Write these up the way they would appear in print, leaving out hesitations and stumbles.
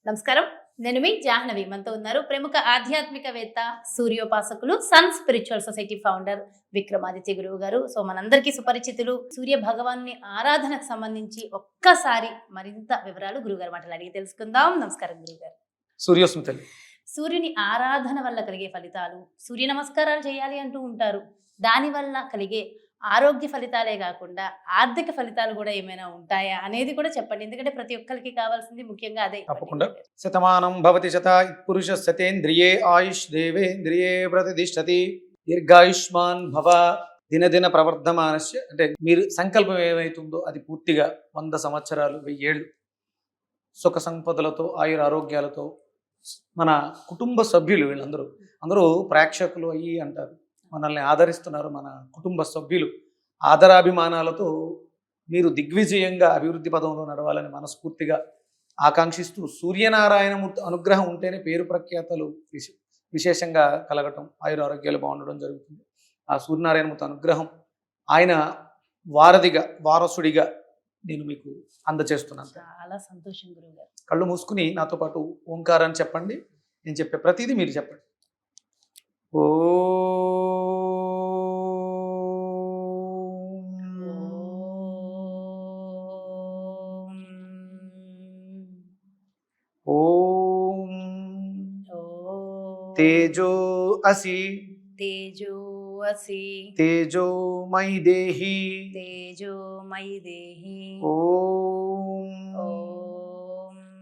నమస్కారం. నేను మీ జాహ్నవి. మనతో ఉన్నారు ప్రముఖ ఆధ్యాత్మికవేత్త, సూర్యోపాసకులు, sun spiritual society founder Vikramaditya గురువు గారు. సో మనందరికీ సుపరిచితులు. సూర్య భగవాన్ని ఆరాధనకు సంబంధించి ఒక్కసారి మరింత వివరాలు గురుగారు మాటలు అడిగి తెలుసుకుందాం. నమస్కారం గురుగారు. సూర్యోస్మితలు. సూర్యుని ఆరాధన వల్ల కలిగే ఫలితాలు, సూర్య నమస్కారాలు చేయాలి అంటూ ఉంటారు. దానివల్ల కలిగే ఆరోగ్య ఫలితాలే కాకుండా ఆర్థిక ఫలితాలు కూడా ఏమైనా ఉంటాయా అనేది కూడా చెప్పండి. ఎందుకంటే ప్రతి ఒక్కరికి కావాల్సింది ముఖ్యంగా అదే. తప్పకుండా. శతమానం భవతి శతాయు పురుష శతేంద్రియే ఆయుష్ దేవేంద్రియే ప్రతిష్టతి దీర్ఘాయుష్మాన్ భవ దినదిన ప్రవర్ధమానస్య. అంటే మీరు సంకల్పం ఏమైతుందో అది పూర్తిగా 100 సంవత్సరాలు 1000 ఏళ్ళు సుఖ సంపదలతో ఆయుర ఆరోగ్యాలతో మన కుటుంబ సభ్యులు వీళ్ళందరూ ప్రేక్షకులు అయ్యి అంటారు, మనల్ని ఆదరిస్తున్నారు. మన కుటుంబ సభ్యులు ఆదరాభిమానాలతో మీరు దిగ్విజయంగా అభివృద్ధి పదంలో నడవాలని మనస్ఫూర్తిగా ఆకాంక్షిస్తూ, సూర్యనారాయణమూర్తి అనుగ్రహం ఉంటేనే పేరు ప్రఖ్యాతలు విశేషంగా కలగటం, ఆయుర ఆరోగ్యాలు బాగుండడం జరుగుతుంది. ఆ సూర్యనారాయణమూర్తి అనుగ్రహం ఆయన వారసుడిగా నేను మీకు అందచేస్తున్నాను. చాలా సంతోషం గురువు గారు. కళ్ళు మూసుకుని నాతో పాటు ఓంకారాన్ని చెప్పండి. నేను చెప్పే ప్రతిదీ మీరు చెప్పండి. ఓ తేజో అసి తేజోమయి దేహి ఓం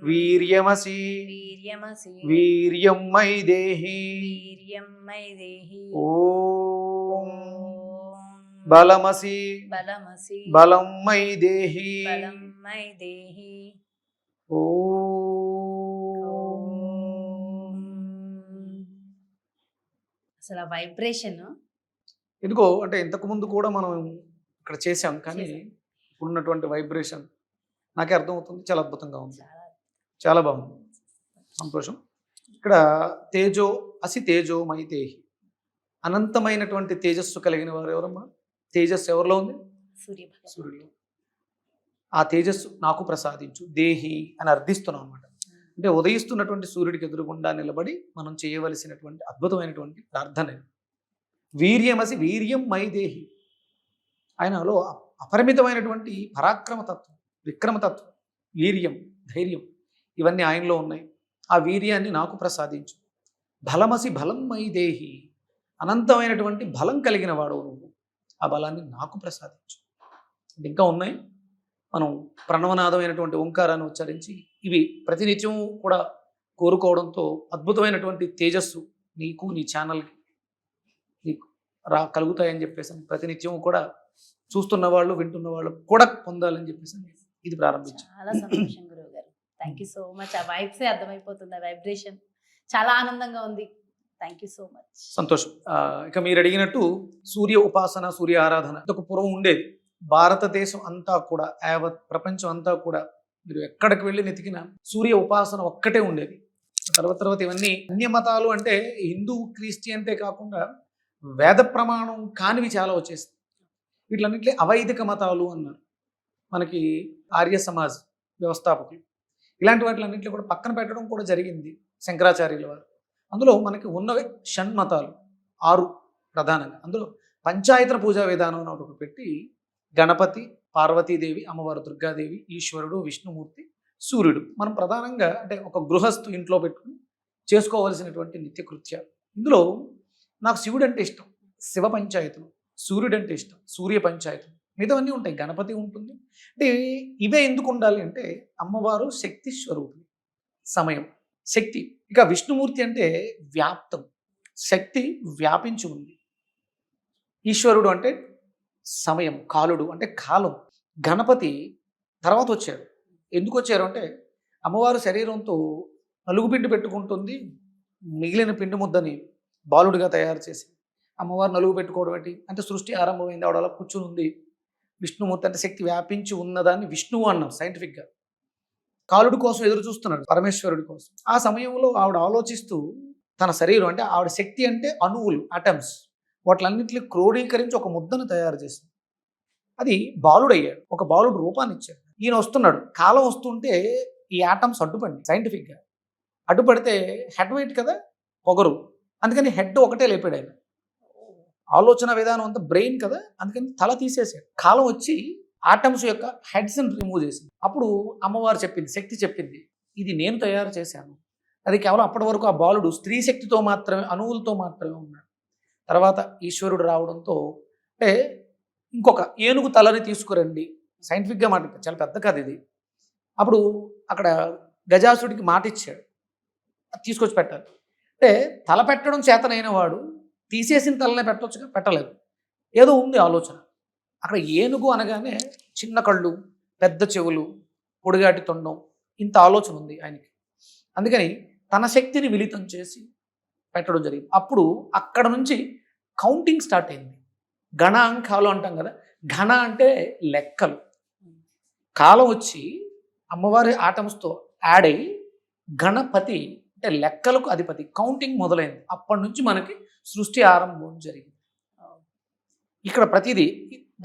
వీర్యమసి వీర్యం మయి దేహి ఓం బలమసి బలం మయి దేహి అసలు ఆ వైబ్రేషన్ ఎందుకో అంటే ఇంతకు ముందు కూడా మనం ఇక్కడ చేసాం, కానీ ఉన్నటువంటి వైబ్రేషన్ నాకే అర్థమవుతుంది. చాలా అద్భుతంగా ఉంది, చాలా బాగుంది, సంతోషం. ఇక్కడ అసి తేజోమయి దేహి, అనంతమైనటువంటి తేజస్సు కలిగిన వారు ఎవరమ్మా? తేజస్సు ఎవరిలో ఉంది? సూర్యుడు. ఆ తేజస్సు నాకు ప్రసాదించు దేహి అని అర్థిస్తున్నాం అనమాట. అంటే ఉదయిస్తున్నటువంటి సూర్యుడికి ఎదురుగుండా నిలబడి మనం చేయవలసినటువంటి అద్భుతమైనటువంటి ప్రార్థన. వీర్యమసి వీర్యం మై దేహి, ఆయనలో అపరిమితమైనటువంటి పరాక్రమతత్వం, విక్రమతత్వం, వీర్యం, ధైర్యం ఇవన్నీ ఆయనలో ఉన్నాయి. ఆ వీర్యాన్ని నాకు ప్రసాదించు. బలమసి బలం మై దేహి, అనంతమైనటువంటి బలం కలిగిన వాడు నువ్వు, ఆ బలాన్ని నాకు ప్రసాదించు. ఇంకా ఉన్నాయి. మనం ప్రణవనాదమైనటువంటి ఓంకారాన్ని ఉచ్చరించి ఇవి ప్రతినిత్యం కూడా కోరుకోవడంతో అద్భుతమైనటువంటి తేజస్సు నీకు, నీ ఛానల్కి నీకు కలుగుతాయని చెప్పేసి ప్రతినిత్యం కూడా చూస్తున్న వాళ్ళు, వింటున్న వాళ్ళు కూడా పొందాలని చెప్పేసి ఇది ప్రారంభించాం. చాలా సంతోషం గురువు గారు. Thank you so much. ఆ వైబ్సే అర్థమైపోతుంది, ఆ వైబ్రేషన్ చాలా ఆనందంగా ఉంది. Thank you so much. సంతోషం. ఇక మీరు అడిగినట్టు సూర్య ఉపాసన, సూర్య ఆరాధన ఒక పూర్వం ఉండేది. భారతదేశం అంతా కూడా, యావత్ ప్రపంచం అంతా కూడా మీరు ఎక్కడికి వెళ్ళి నెతికినా సూర్య ఉపాసన ఒక్కటే ఉండేది. తర్వాత ఇవన్నీ అన్య మతాలు, అంటే హిందూ, క్రిస్టియన్టే కాకుండా వేద ప్రమాణం కానివి చాలా వచ్చేస్తాయి. వీటిలన్నింటినీ అవైదిక మతాలు అన్నారు. మనకి ఆర్య సమాజ్ వ్యవస్థాపకులు ఇలాంటి వాటిలన్నింటినీ కూడా పక్కన పెట్టడం కూడా జరిగింది శంకరాచార్యుల వారు. అందులో మనకి ఉన్నవి షణ్మతాలు 6 ప్రధానంగా. అందులో పంచాయతన పూజా విధానం అని ఒకటి పెట్టి గణపతి, పార్వతీదేవి, అమ్మవారు దుర్గాదేవి, ఈశ్వరుడు, విష్ణుమూర్తి, సూర్యుడు మనం ప్రధానంగా అంటే ఒక గృహస్థు ఇంట్లో పెట్టుకుని చేసుకోవలసినటువంటి నిత్యకృత్యాలు. ఇందులో నాకు శివుడు అంటే ఇష్టం, శివ పంచాయతనం. సూర్యుడు అంటే ఇష్టం, సూర్య పంచాయతనం. మిగతావన్నీ ఉంటాయి, గణపతి ఉంటుంది. అంటే ఇవే ఎందుకు ఉండాలి అంటే అమ్మవారు శక్తి స్వరూపిణి, సమయం, శక్తి. ఇక విష్ణుమూర్తి అంటే వ్యాప్తం, శక్తి వ్యాపించి ఉంది. ఈశ్వరుడు అంటే సమయం, కాలుడు అంటే కాలం. గణపతి తర్వాత వచ్చారు. ఎందుకు వచ్చారు అంటే అమ్మవారు శరీరంతో నలుగుపిండి పెట్టుకుంటుంది, మిగిలిన పిండి ముద్దని బాలుడిగా తయారు చేసి అమ్మవారు నలుగు పెట్టుకోవడం ఏంటి అంటే సృష్టి ఆరంభమైంది, ఆవిడ అలా కూర్చుని ఉంది. విష్ణుమూర్తి అంటే శక్తి వ్యాపించి ఉన్నదాన్ని విష్ణువు అన్నాం సైంటిఫిక్గా. కాలుడు కోసం ఎదురు చూస్తున్నాడు, పరమేశ్వరుడి కోసం. ఆ సమయంలో ఆవిడ ఆలోచిస్తూ తన శరీరం అంటే ఆవిడ శక్తి అంటే అణువులు, అటమ్స్, వాటిలన్నింటినీ క్రోడీకరించి ఒక ముద్దను తయారు చేసింది. అది బాలుడయ్యాడు, ఒక బాలుడు రూపాన్ని ఇచ్చాడు. ఈయన వస్తున్నాడు, కాలం వస్తుంటే ఈ ఆటమ్స్ అడ్డుపడి సైంటిఫిక్గా అడ్డుపడితే హెడ్ వెయిట్ కదా పొగరు, అందుకని హెడ్ ఒకటే లేపాడు ఆయన. ఆలోచన విధానం అంతా బ్రెయిన్ కదా, అందుకని తల తీసేసాడు. కాలం వచ్చి ఆటమ్స్ యొక్క హెడ్స్ని రిమూవ్ చేసింది. అప్పుడు అమ్మవారు చెప్పింది, శక్తి చెప్పింది, ఇది నేను తయారు చేశాను. అది కేవలం అప్పటి వరకు ఆ బాలుడు స్త్రీ శక్తితో మాత్రమే, అణువులతో మాత్రమే ఉన్నాడు. తర్వాత ఈశ్వరుడు రావడంతో అంటే ఇంకొక ఏనుగు తలని తీసుకురండి, సైంటిఫిక్గా మాట చాలా పెద్ద కథ ఇది. అప్పుడు అక్కడ గజాసుడికి మాట ఇచ్చాడు, తీసుకొచ్చి పెట్టాలి. అంటే తల పెట్టడం చేతనైన వాడు తీసేసిన తలనే పెట్టొచ్చుగా, పెట్టలేదు. ఏదో ఉంది ఆలోచన. అక్కడ ఏనుగు అనగానే చిన్న కళ్ళు, పెద్ద చెవులు, పొడిగాటి తొండం, ఇంత ఆలోచన ఉంది ఆయనకి. అందుకని తన శక్తిని మిళితం చేసి పెట్టడం జరిగింది. అప్పుడు అక్కడ నుంచి కౌంటింగ్ స్టార్ట్ అయింది. గణాంకాలు అంటాం కదా, ఘన అంటే లెక్కలు. కాలం వచ్చి అమ్మవారి ఆటమ్స్తో యాడ్ అయ్యి గణపతి అంటే లెక్కలకు అధిపతి, కౌంటింగ్ మొదలైంది. అప్పటి నుంచి మనకి సృష్టి ఆరంభం జరిగింది. ఇక్కడ ప్రతిదీ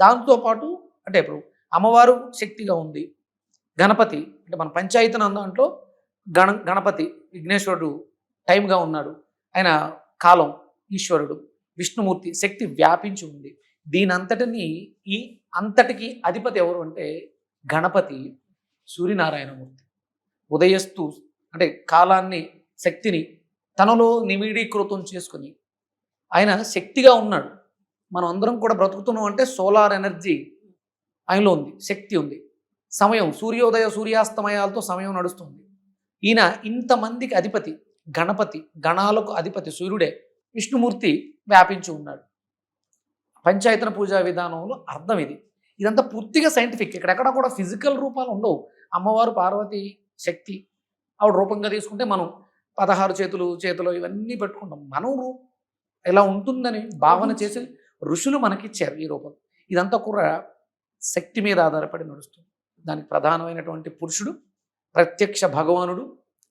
దాంతోపాటు అంటే ఇప్పుడు అమ్మవారు శక్తిగా ఉంది, గణపతి అంటే మన పంచాయతీ దాంట్లో గణపతి విఘ్నేశ్వరుడు టైంగా ఉన్నాడు, ఆయన కాలం ఈశ్వరుడు, విష్ణుమూర్తి శక్తి వ్యాపించి ఉంది. దీనంతటిని ఈ అంతటికి అధిపతి ఎవరు అంటే గణపతి సూర్యనారాయణమూర్తి. ఉదయస్తు అంటే కాలాన్ని, శక్తిని తనలో నిమిడీకృతం చేసుకుని ఆయన శక్తిగా ఉన్నాడు. మనం అందరం కూడా బ్రతుకుతున్నాం అంటే సోలార్ ఎనర్జీ ఆయనలో ఉంది, శక్తి ఉంది. సమయం సూర్యోదయ సూర్యాస్తమయాలతో సమయం నడుస్తుంది. ఈయన ఇంతమందికి అధిపతి గణపతి, గణాలకు అధిపతి సూర్యుడే. విష్ణుమూర్తి వ్యాపించి ఉన్నాడు. పంచాయతన పూజా విధానంలో అర్థం ఇది. ఇదంతా పూర్తిగా సైంటిఫిక్. ఇక్కడెక్కడ కూడా ఫిజికల్ రూపాలు ఉండవు. అమ్మవారు పార్వతి శక్తి ఆవిడ రూపంగా తీసుకుంటే మనం 16 చేతులు ఇవన్నీ పెట్టుకుంటాం. మనం ఇలా ఉంటుందని భావన చేసి ఋషులు మనకిచ్చారు ఈ రూపం. ఇదంతా కూడా శక్తి మీద ఆధారపడి నడుస్తుంది. దానికి ప్రధానమైనటువంటి పురుషుడు, ప్రత్యక్ష భగవానుడు,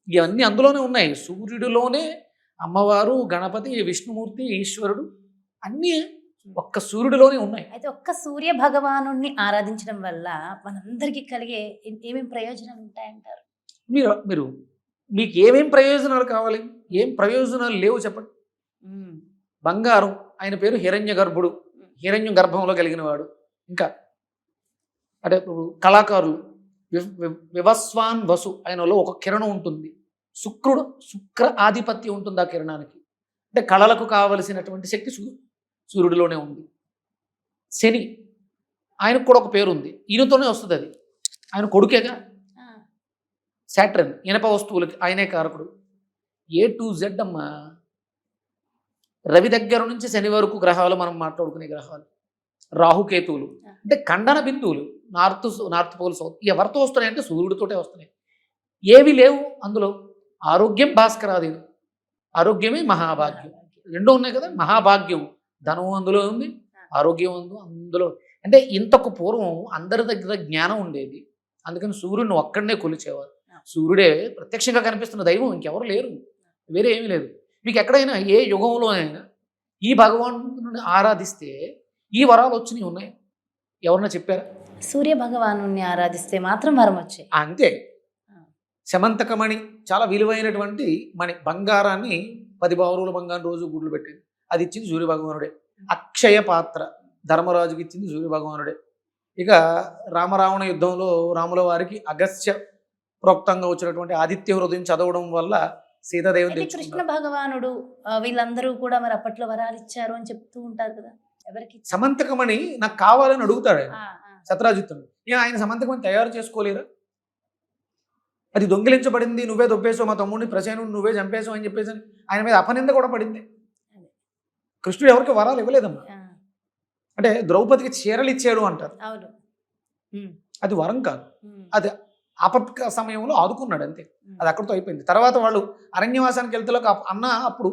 ఇవన్నీ అందులోనే ఉన్నాయి. సూర్యుడిలోనే అమ్మవారు, గణపతి, విష్ణుమూర్తి, ఈశ్వరుడు అన్నీ ఒక్క సూర్యుడిలోనే ఉన్నాయి. అయితే ఒక్క సూర్య భగవాను ఆరాధించడం వల్ల మనందరికీ కలిగే ఏమేమి ప్రయోజనాలు ఉంటాయంటారు? మీరు మీకు ఏమేం ప్రయోజనాలు కావాలి? ఏం ప్రయోజనాలు లేవు చెప్పండి. బంగారం, ఆయన పేరు హిరణ్య గర్భుడు, హిరణ్యం గర్భంలో కలిగిన వాడు. ఇంకా అంటే కళాకారులు వివస్వాన్ వసు, ఆయనలో ఒక కిరణం ఉంటుంది. శుక్ర ఆధిపత్యం ఉంటుంది ఆ కిరణానికి. అంటే కళలకు కావలసినటువంటి శక్తి సూర్యుడిలోనే ఉంది. శని, ఆయనకు కూడా ఒక పేరు ఉంది, ఈయనతోనే వస్తుంది. అది ఆయన కొడుకేగా. సాటర్న్, ఇనప వస్తువులకి ఆయనే కారకుడు. A to Z అమ్మా. రవి దగ్గర నుంచి శని వరకు గ్రహాలు మనం మాట్లాడుకునే గ్రహాలు. రాహుకేతువులు అంటే ఖండన బిందువులు. నార్త్ పోల్, సౌత్ ఎవరితో వస్తున్నాయి అంటే సూర్యుడితోటే వస్తున్నాయి. ఏవి లేవు అందులో. ఆరోగ్యం భాస్కరాదీను, ఆరోగ్యమే మహాభాగ్యం. రెండో ఉన్నాయి కదా. మహాభాగ్యం ధనం అందులో ఉంది, ఆరోగ్యం అందులో. అంటే ఇంతకు పూర్వం అందరి దగ్గర జ్ఞానం ఉండేది, అందుకని సూర్యుడిని ఒక్కడనే కొలిచేవారు. సూర్యుడే ప్రత్యక్షంగా కనిపిస్తున్న దైవం, ఇంకెవరు లేరు, వేరే ఏమీ లేదు. మీకు ఎక్కడైనా ఏ యుగంలో అయినా ఈ భగవానుని ఆరాధిస్తే ఈ వరాలు వచ్చినవి ఉన్నాయి, ఎవరన్నా చెప్పారా? సూర్య భగవాను ఆరాధిస్తే మాత్రం వరం వచ్చాయి అంతే. శమంతకమణి చాలా విలువైనటువంటి మణి, బంగారాన్ని 10 బావురుల బంగారం రోజు గుడ్లు పెట్టింది, అది ఇచ్చింది సూర్య భగవానుడే. అక్షయ పాత్ర ధర్మరాజుకి ఇచ్చింది సూర్య భగవానుడే. ఇక రామరావణ యుద్ధంలో రాముల వారికి అగస్త్య ప్రోక్తంగా వచ్చినటువంటి ఆదిత్య హృదయం చదవడం వల్ల సీతాదేవిని కృష్ణ తెచ్చుకున్నారు. భగవానుడు వీళ్ళందరూ కూడా మరి అప్పట్లో వరాలు ఇచ్చారు అని చెప్తూ ఉంటారు కదా, ఎవరికి? సమంతకమణి నాకు కావాలని అడుగుతాడు ఆయన శత్రాజిత్తుడు. ఆయన సమంతకమణి తయారు చేసుకోలేరా? అది దొంగిలించబడింది, నువ్వే దొబ్బేసావు, మా తమ్ముడిని ప్రసేనుడు నువ్వే చంపేసావు అని చెప్పేసి ఆయన మీద అపనింద కూడా పడింది. కృష్ణుడు ఎవరికి వరాలు ఇవ్వలేదమ్మా. అంటే ద్రౌపదికి చీరలు ఇచ్చాడు అంటారు, అది వరం కాదు, అది ఆపత్క సమయంలో ఆదుకున్నాడు అంతే, అది అక్కడితో అయిపోయింది. తర్వాత వాళ్ళు అరణ్యవాసానికి వెళ్తే అన్న అప్పుడు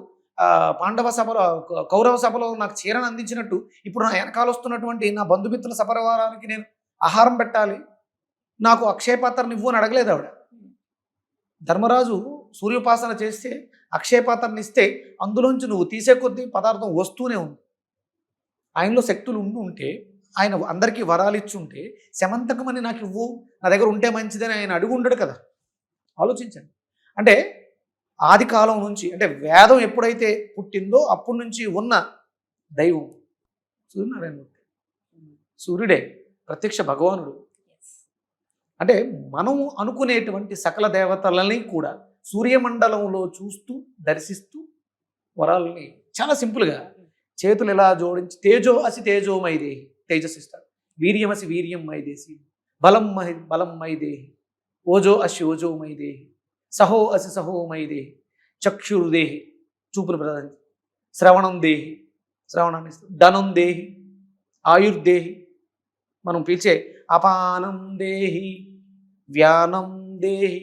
పాండవ సభలో, కౌరవ సభలో నాకు చీరను అందించినట్టు ఇప్పుడు నా వెనకాల వస్తున్నటువంటి నా బంధుమిత్రుల సపరివారానికి నేను ఆహారం పెట్టాలి, నాకు అక్షయపాత్రను ఇవ్వు అని అడగలేదు ఆవిడ. ధర్మరాజు సూర్యోపాసన చేస్తే అక్షయపాత్రను ఇస్తే అందులోంచి నువ్వు తీసే కొద్దీ పదార్థం వస్తూనే ఉంది. ఆయనలో శక్తులు ఉంటే ఆయన అందరికీ వరాలు ఇచ్చి ఉంటే శమంతకమని నాకు ఇవ్వు, నా దగ్గర ఉంటే మంచిదని ఆయన అడుగు ఉండడు కదా. ఆలోచించండి. అంటే ఆది కాలం నుంచి, అంటే వేదం ఎప్పుడైతే పుట్టిందో అప్పటి నుంచి ఉన్న దైవం సూర్యనారాయణమూర్తి. సూర్యుడే ప్రత్యక్ష భగవానుడు. అంటే మనము అనుకునేటువంటి సకల దేవతలని కూడా సూర్యమండలంలో చూస్తూ దర్శిస్తూ వరాలని చాలా సింపుల్గా చేతులు ఎలా జోడించి తేజో అసి తేజోమై దేహి, తేజస్సిస్తాడు. వీర్యమసి వీర్యం మై దేశి, బలం మై దేహి, ఓజో అసి ఓజోమై దేహి, సహో అసి సహోమై దేహి, చక్షుర్దేహి చూపును ప్రదానం, శ్రవణం దేహి శ్రవణాన్ని ఇస్తాడు, ధనం దేహి, ఆయుర్దేహి మనం పీల్చే అపానం దేహి, వ్యానం దేహి,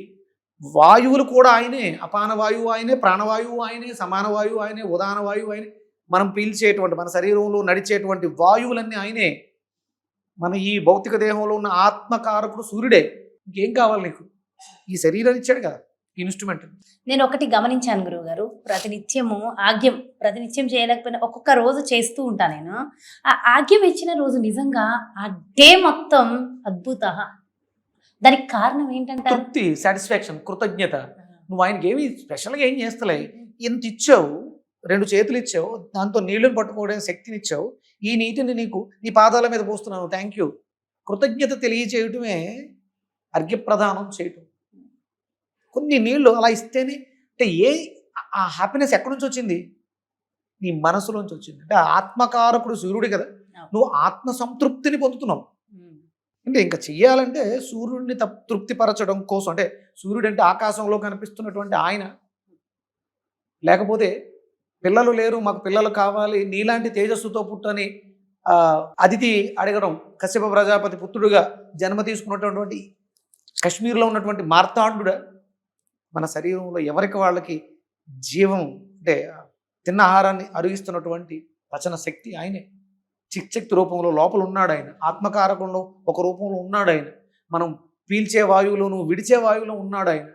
వాయువులు కూడా ఆయనే. అపాన వాయువు ఆయనే, ప్రాణవాయువు ఆయనే, సమాన వాయువు ఆయనే, ఉదాన వాయువు ఆయనే. మనం పీల్చేటువంటి మన శరీరంలో నడిచేటువంటి వాయువులన్నీ ఆయనే. మన ఈ భౌతిక దేహంలో ఉన్న ఆత్మకారకుడు సూర్యుడే. ఇంకేం కావాలి నీకు? ఈ శరీరాన్ని ఇచ్చాడు కదా, ఇన్స్ట్రుమెంట్. నేను ఒకటి గమనించాను గురువుగారు, ప్రతినిత్యము ఆగ్యం ప్రతినిత్యం చేయలేకపోయినా ఒక్కొక్క రోజు చేస్తూ ఉంటాను నేను. ఆ ఆగ్యం ఇచ్చిన రోజు నిజంగా ఆ డే మొత్తం అద్భుత. దానికి కారణం ఏంటంటే తృప్తి, సాటిస్ఫాక్షన్, కృతజ్ఞత. నువ్వు ఆయనకి ఏమి స్పెషల్గా ఏం చేస్తలే, ఇంత ఇచ్చావు, 2 చేతులు ఇచ్చావు, దాంతో నీళ్లను పట్టుకోవడానికి శక్తిని ఇచ్చావు, ఈ నీటిని నీకు నీ పాదాల మీద పోస్తున్నాను, థ్యాంక్ యూ. కృతజ్ఞత తెలియచేయటమే అర్ఘ్యప్రదానం చేయటం. కొన్ని నీళ్లు అలా ఇస్తేనే, అంటే ఆ హ్యాపీనెస్ ఎక్కడి నుంచి వచ్చింది? నీ మనసులోంచి వచ్చింది. అంటే ఆత్మకారకుడు సూర్యుడు కదా, నువ్వు ఆత్మ సంతృప్తిని పొందుతున్నావు. అంటే ఇంకా చెయ్యాలంటే సూర్యుడిని తృప్తిపరచడం కోసం, అంటే సూర్యుడు అంటే ఆకాశంలో కనిపిస్తున్నటువంటి ఆయన. లేకపోతే పిల్లలు లేరు, మాకు పిల్లలు కావాలి, నీలాంటి తేజస్సుతో పుట్టని అదితి అడగడం, కశ్యప ప్రజాపతి పుత్రుడుగా జన్మ తీసుకున్నటువంటి కశ్మీర్లో ఉన్నటువంటి మార్తాండుడ. మన శరీరంలో ఎవరికి వాళ్ళకి జీవం, అంటే తిన్న ఆహారాన్ని అరుగిస్తున్నటువంటి పచన శక్తి ఆయనే. చిక్శక్తి రూపంలో లోపల ఉన్నాడు ఆయన. ఆత్మకారకంలో ఒక రూపంలో ఉన్నాడు ఆయన. మనం పీల్చే వాయువులోను విడిచే వాయువులో ఉన్నాడు ఆయన.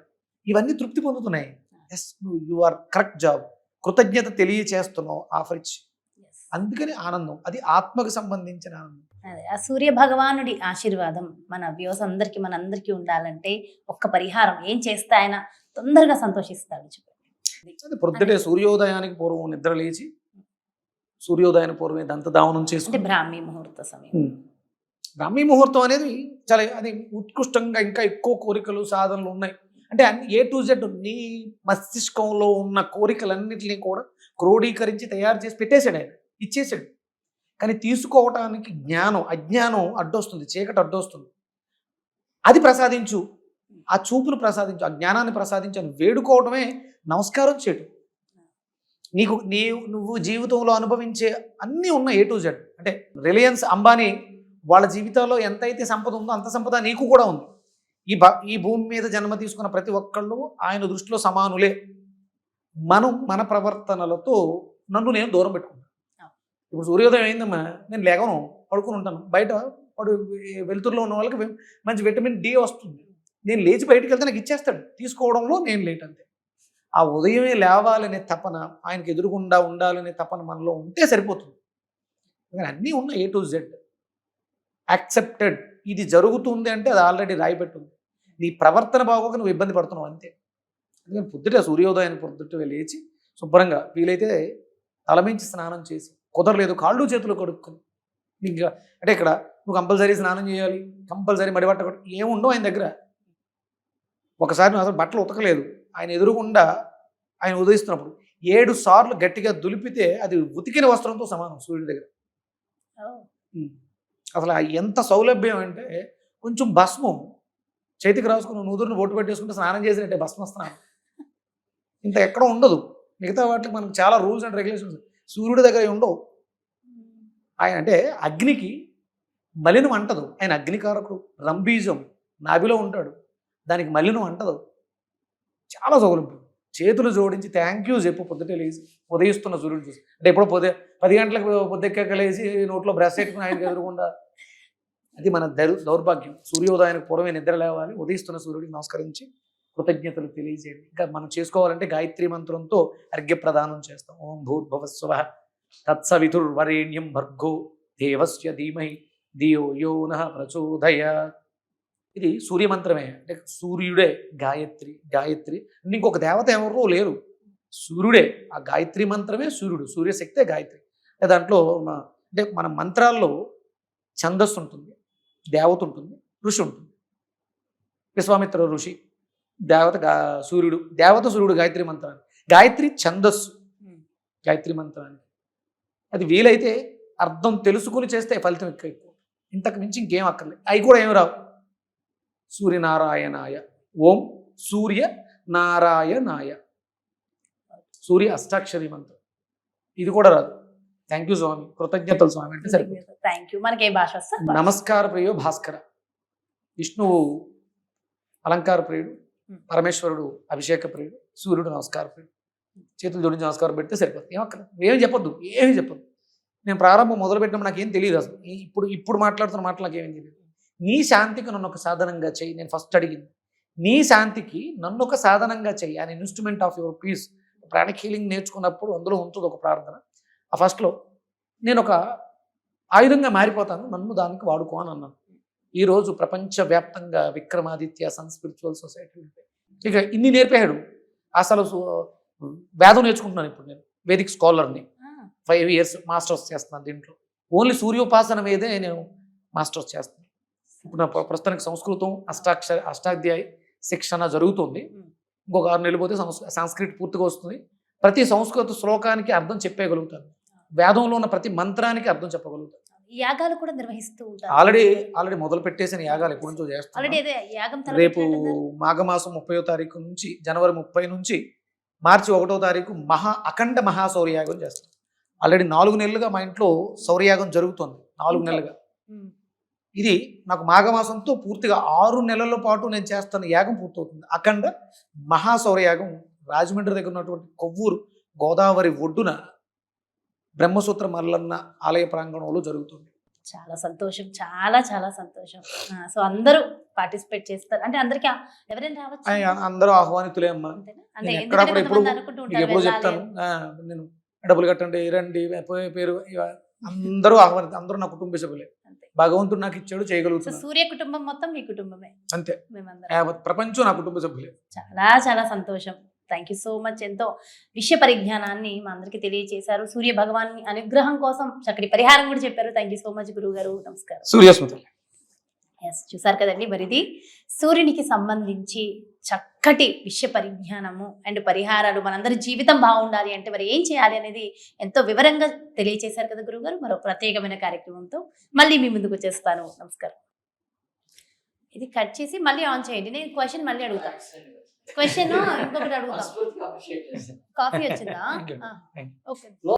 ఇవన్నీ తృప్తి పొందుతున్నాయి. Yes, you are correct job. కృతజ్ఞత తెలియచేస్తున్నావు ఆఫర్ ఇచ్చి. అందుకని ఆనందం, అది ఆత్మకు సంబంధించిన ఆనందం. అదే ఆ సూర్య భగవానుడి ఆశీర్వాదం మన వ్యూస్ అందరికి మనందరికీ ఉండాలంటే ఒక్క పరిహారం ఏం చేస్తే ఆయన తొందరగా సంతోషిస్తాడు చెప్పండి. పొద్దుటే సూర్యోదయానికి పూర్వం నిద్ర లేచి, సూర్యోదయానికి పూర్వమే దంతధావనం చేసుకుంటే బ్రాహ్మీ ముహూర్త సమయం. బ్రాహ్మీ ముహూర్తం అనేది చాలా, అది ఉత్కృష్టంగా ఇంకా ఎక్కువ కోరికలు సాధనలు ఉన్నాయి. అంటే అన్ని A to Z నీ మస్తిష్కంలో ఉన్న కోరికలన్నింటినీ కూడా క్రోడీకరించి తయారు చేసి పెట్టేశాడు ఆయన, ఇచ్చేసాడు. కానీ తీసుకోవటానికి జ్ఞానం, అజ్ఞానం అడ్డొస్తుంది, చీకటి అడ్డొస్తుంది. అది ప్రసాదించు, ఆ చూపును ప్రసాదించు, ఆ జ్ఞానాన్ని ప్రసాదించు అని వేడుకోవడమే నమస్కారం చేయటం. నువ్వు జీవితంలో అనుభవించే అన్నీ ఉన్న A to Z. అంటే రిలయన్స్ అంబానీ వాళ్ళ జీవితాల్లో ఎంతైతే సంపద ఉందో అంత సంపద నీకు కూడా ఉంది. ఈ భూమి మీద జన్మ తీసుకున్న ప్రతి ఒక్కళ్ళు ఆయన దృష్టిలో సమానులే. మనం మన ప్రవర్తనలతో నేను దూరం పెట్టుకుంటాను. ఇప్పుడు సూర్యోదయం అయిందమ్మా, నేను లేవను, పడుకుని ఉంటాను. బయట వెలుతురులో ఉన్న వాళ్ళకి మంచి విటమిన్ D వస్తుంది. నేను లేచి బయటకు వెళ్తే నాకు ఇచ్చేస్తాడు. తీసుకోవడంలో నేను లేట్ అంతే. ఆ ఉదయమే లేవాలనే తపన, ఆయనకి ఎదురుగుండా ఉండాలనే తపన మనలో ఉంటే సరిపోతుంది. అన్నీ ఉన్న A to Z యాక్సెప్టెడ్. ఇది జరుగుతుంది అంటే అది ఆల్రెడీ రాయిపెట్టుంది. నీ ప్రవర్తన బాగోక నువ్వు ఇబ్బంది పడుతున్నావు అంతే. అందుకని పొద్దుట సూర్యోదయాన్ని పొద్దుటగా లేచి శుభ్రంగా వీలైతే తలమించి స్నానం చేసి, కుదరలేదు కాళ్ళు చేతులు కడుక్కొని, ఇంకా అంటే ఇక్కడ నువ్వు కంపల్సరీ స్నానం చేయాలి, కంపల్సరీ మడిబట్ట ఏముండవు ఆయన దగ్గర. ఒకసారి నువ్వు అసలు బట్టలు ఉతకలేదు, ఆయన ఎదురుగుండా ఆయన ఉదయిస్తున్నప్పుడు 7 సార్లు గట్టిగా దులిపితే అది ఉతికిన వస్త్రంతో సమానం సూర్యుడి దగ్గర. అసలు ఎంత సౌలభ్యం అంటే, కొంచెం భస్మం చేతికి రాసుకుని నుదురుని బొట్టు పెట్టేసుకుంటే స్నానం చేసినట్టే భస్మ స్నానం. ఇంత ఎక్కడ ఉండదు. మిగతా వాటికి మనకు చాలా రూల్స్ అండ్ రెగ్యులేషన్స్ సూర్యుడి దగ్గర ఉండవు. ఆయన అంటే అగ్నికి మలినం అంటదు. ఆయన అగ్నికారకుడు. రంబీజం నాభిలో ఉంటాడు, దానికి మలినం అంటదు. చాలా సౌలభ్యం. చేతులు జోడించి థ్యాంక్ యూ చెప్పు పొద్దుటే లేచి, ఉదయిస్తున్న సూర్యుడు చూసి. అంటే ఎప్పుడో 10 గంటలకు పొద్దెక్కాక లేచి నోట్లో బ్రష్ పెట్టుకుని ఆయనకి ఎదురుకుండా, అది మన దౌర్భాగ్యం. సూర్యోదయానికి పూర్వమే నిద్ర లేవాలి, ఉదయిస్తున్న సూర్యుడికి నమస్కరించి కృతజ్ఞతలు తెలియజేయండి. ఇంకా మనం చేసుకోవాలంటే గాయత్రి మంత్రంతో అర్ఘ్య ప్రదానం చేస్తాం. ఓం భూర్భువస్సువః తత్సవితుర్వరేణ్యం భర్గో దేవస్య ధీమహి ధియో యో నః ప్రచోదయాత్. ఇది సూర్య మంత్రమే, అంటే సూర్యుడే గాయత్రి. గాయత్రి అంటే ఇంకొక దేవత ఎవరో లేరు, సూర్యుడే. ఆ గాయత్రి మంత్రమే సూర్యుడు, సూర్యశక్తే గాయత్రి. దాంట్లో అంటే మన మంత్రాల్లో ఛందస్సు ఉంటుంది, దేవత ఉంటుంది, ఋషి ఉంటుంది. విశ్వామిత్ర ఋషి దేవత సూర్యుడు, దేవత సూర్యుడు గాయత్రి మంత్రాన్ని. గాయత్రి ఛందస్సు గాయత్రి మంత్రాన్ని. అది వీలైతే అర్థం తెలుసుకుని చేస్తే ఫలితం ఎక్కువ. ఇంతకు మించి ఇంకేం అక్కర్లేదు. అవి కూడా ఏమి రావు. సూర్యనారాయణాయ, ఓం సూర్య నారాయణాయ, సూర్య అష్టాక్షరి మంత్రం. ఇది కూడా రాదు. థ్యాంక్ యూ స్వామి, కృతజ్ఞతలు స్వామి అంటే సరిపోతుంది. Thank you. మనకి ఏ భాష వస్తుంది? నమస్కార ప్రియ భాస్కర. విష్ణువు అలంకార ప్రియుడు, పరమేశ్వరుడు అభిషేక ప్రియుడు, సూర్యుడు నమస్కార ప్రియుడు. చేతులు జోడించి నమస్కారం పెడితే సరిపోతుంది. ఏమక్కర్లేదు, ఏమి చెప్పొద్దు, ఏమీ చెప్పొద్దు. నేను ప్రారంభం మొదలుపెట్టినప్పుడు నాకేం తెలియదు అసలు. ఇప్పుడు మాట్లాడుతున్న మాటలు నాకేమేం తెలియదు. నీ శాంతికి నన్ను ఒక సాధనంగా చెయ్యి. నేను ఫస్ట్ అడిగింది, నీ శాంతికి నన్ను ఒక సాధనంగా చెయ్యి. An instrument of your peace. Pranic healing నేర్చుకున్నప్పుడు అందులో ఉంటుంది ఒక ప్రార్థన. ఆ ఫస్ట్లో నేను ఒక ఆయుధంగా మారిపోతాను, నన్ను దానికి వాడుకో అని అన్నాను. ఈరోజు ప్రపంచవ్యాప్తంగా విక్రమాదిత్య సన్ స్పిరిచువల్ సొసైటీ ఉంటాయి. ఇక ఇన్ని నేర్పాడు. అసలు వేదం నేర్చుకుంటున్నాను ఇప్పుడు. నేను వేదిక్ స్కాలర్ని, 5 years మాస్టర్స్ చేస్తున్నాను దీంట్లో. ఓన్లీ సూర్యోపాసన మీదే నేను మాస్టర్స్ చేస్తున్నాను. ఇప్పుడు నా ప్రస్తుతానికి సంస్కృతం అష్టాధ్యాయి శిక్షణ జరుగుతుంది. ఇంకొక 6 నెలలు పోతే సంస్కృత్ పూర్తిగా వస్తుంది. ప్రతి సంస్కృత శ్లోకానికి అర్థం చెప్పగలుగుతాను. వేదంలో ఉన్న ప్రతి మంత్రానికి అర్థం చెప్పగలుగుతాను. యాగాలు కూడా నిర్వహిస్తూ ఉంటారు. ఆల్రెడీ మొదలు పెట్టేసిన యాగాలు ఎప్పటి నుంచో చేస్తాను. రేపు మాఘమాసం 30వ తారీఖు నుంచి, జనవరి 30 నుంచి మార్చి 1వ తారీఖు అఖండ మహాశౌర్యయాగం చేస్తాను. ఆల్రెడీ 4 నెలలుగా మా ఇంట్లో శౌర్యయాగం జరుగుతుంది. 4 నెలలుగా. ఇది నాకు మాఘమాసంతో పూర్తిగా 6 నెలల పాటు నేను చేస్తున్న యాగం పూర్తవుతుంది. అఖండ మహాశౌర్యయాగం రాజమండ్రి దగ్గర ఉన్నటువంటి కొవ్వూరు గోదావరి ఒడ్డున బ్రహ్మసూత్ర మల్లన్న ఆలయ ప్రాంగణంలో జరుగుతుంది. చాలా సంతోషం, చాలా చాలా సంతోషం. సో అందరూ పార్టిసిపేట్ చేస్తారు అంటే అందరికి ఎవరైనా రావచ్చు? అందరూ ఆహ్వానితులే అమ్మా. ఎప్పుడు చెప్తాను, నేను డబ్బులు కట్టండి, రండి, పేరు, అందరూ ఆహ్వానిత, అందరూ నా కుటుంబ సభ్యులే. భగవంతుడు నాకు ఇచ్చాడు, చేయగలుగుతాను. సూర్య కుటుంబం మొత్తం మీ కుటుంబమే అంతే. ప్రపంచం నా కుటుంబ సభ్యులే. చాలా చాలా సంతోషం. Thank you so much. ఎంతో విషయ పరిజ్ఞానాన్ని మా అందరికి తెలియజేశారు. సూర్య భగవాన్ అనుగ్రహం కోసం చక్కటి పరిహారం కూడా చెప్పారు. థ్యాంక్ యూ సో మచ్ గురువు గారు. నమస్కారం. సూర్యస్మృతి. చూసారు కదండి, మరిది సూర్యునికి సంబంధించి చక్కటి విషయ పరిజ్ఞానము అండ్ పరిహారాలు. మనందరి జీవితం బాగుండాలి అంటే మరి ఏం చేయాలి అనేది ఎంతో వివరంగా తెలియజేశారు కదా గురువు గారు. మరో ప్రత్యేకమైన కార్యక్రమంతో మళ్ళీ మీ ముందుకు వచ్చేస్తాను. నమస్కారం. ఇది కట్ చేసి మళ్ళీ ఆన్ చేయండి. నేను క్వశ్చన్ మళ్ళీ అడుగుతాను. క్వశ్చన్ ఇంకొకటి అడుగుతాను. కాఫీ వచ్చిందా? ఓకే.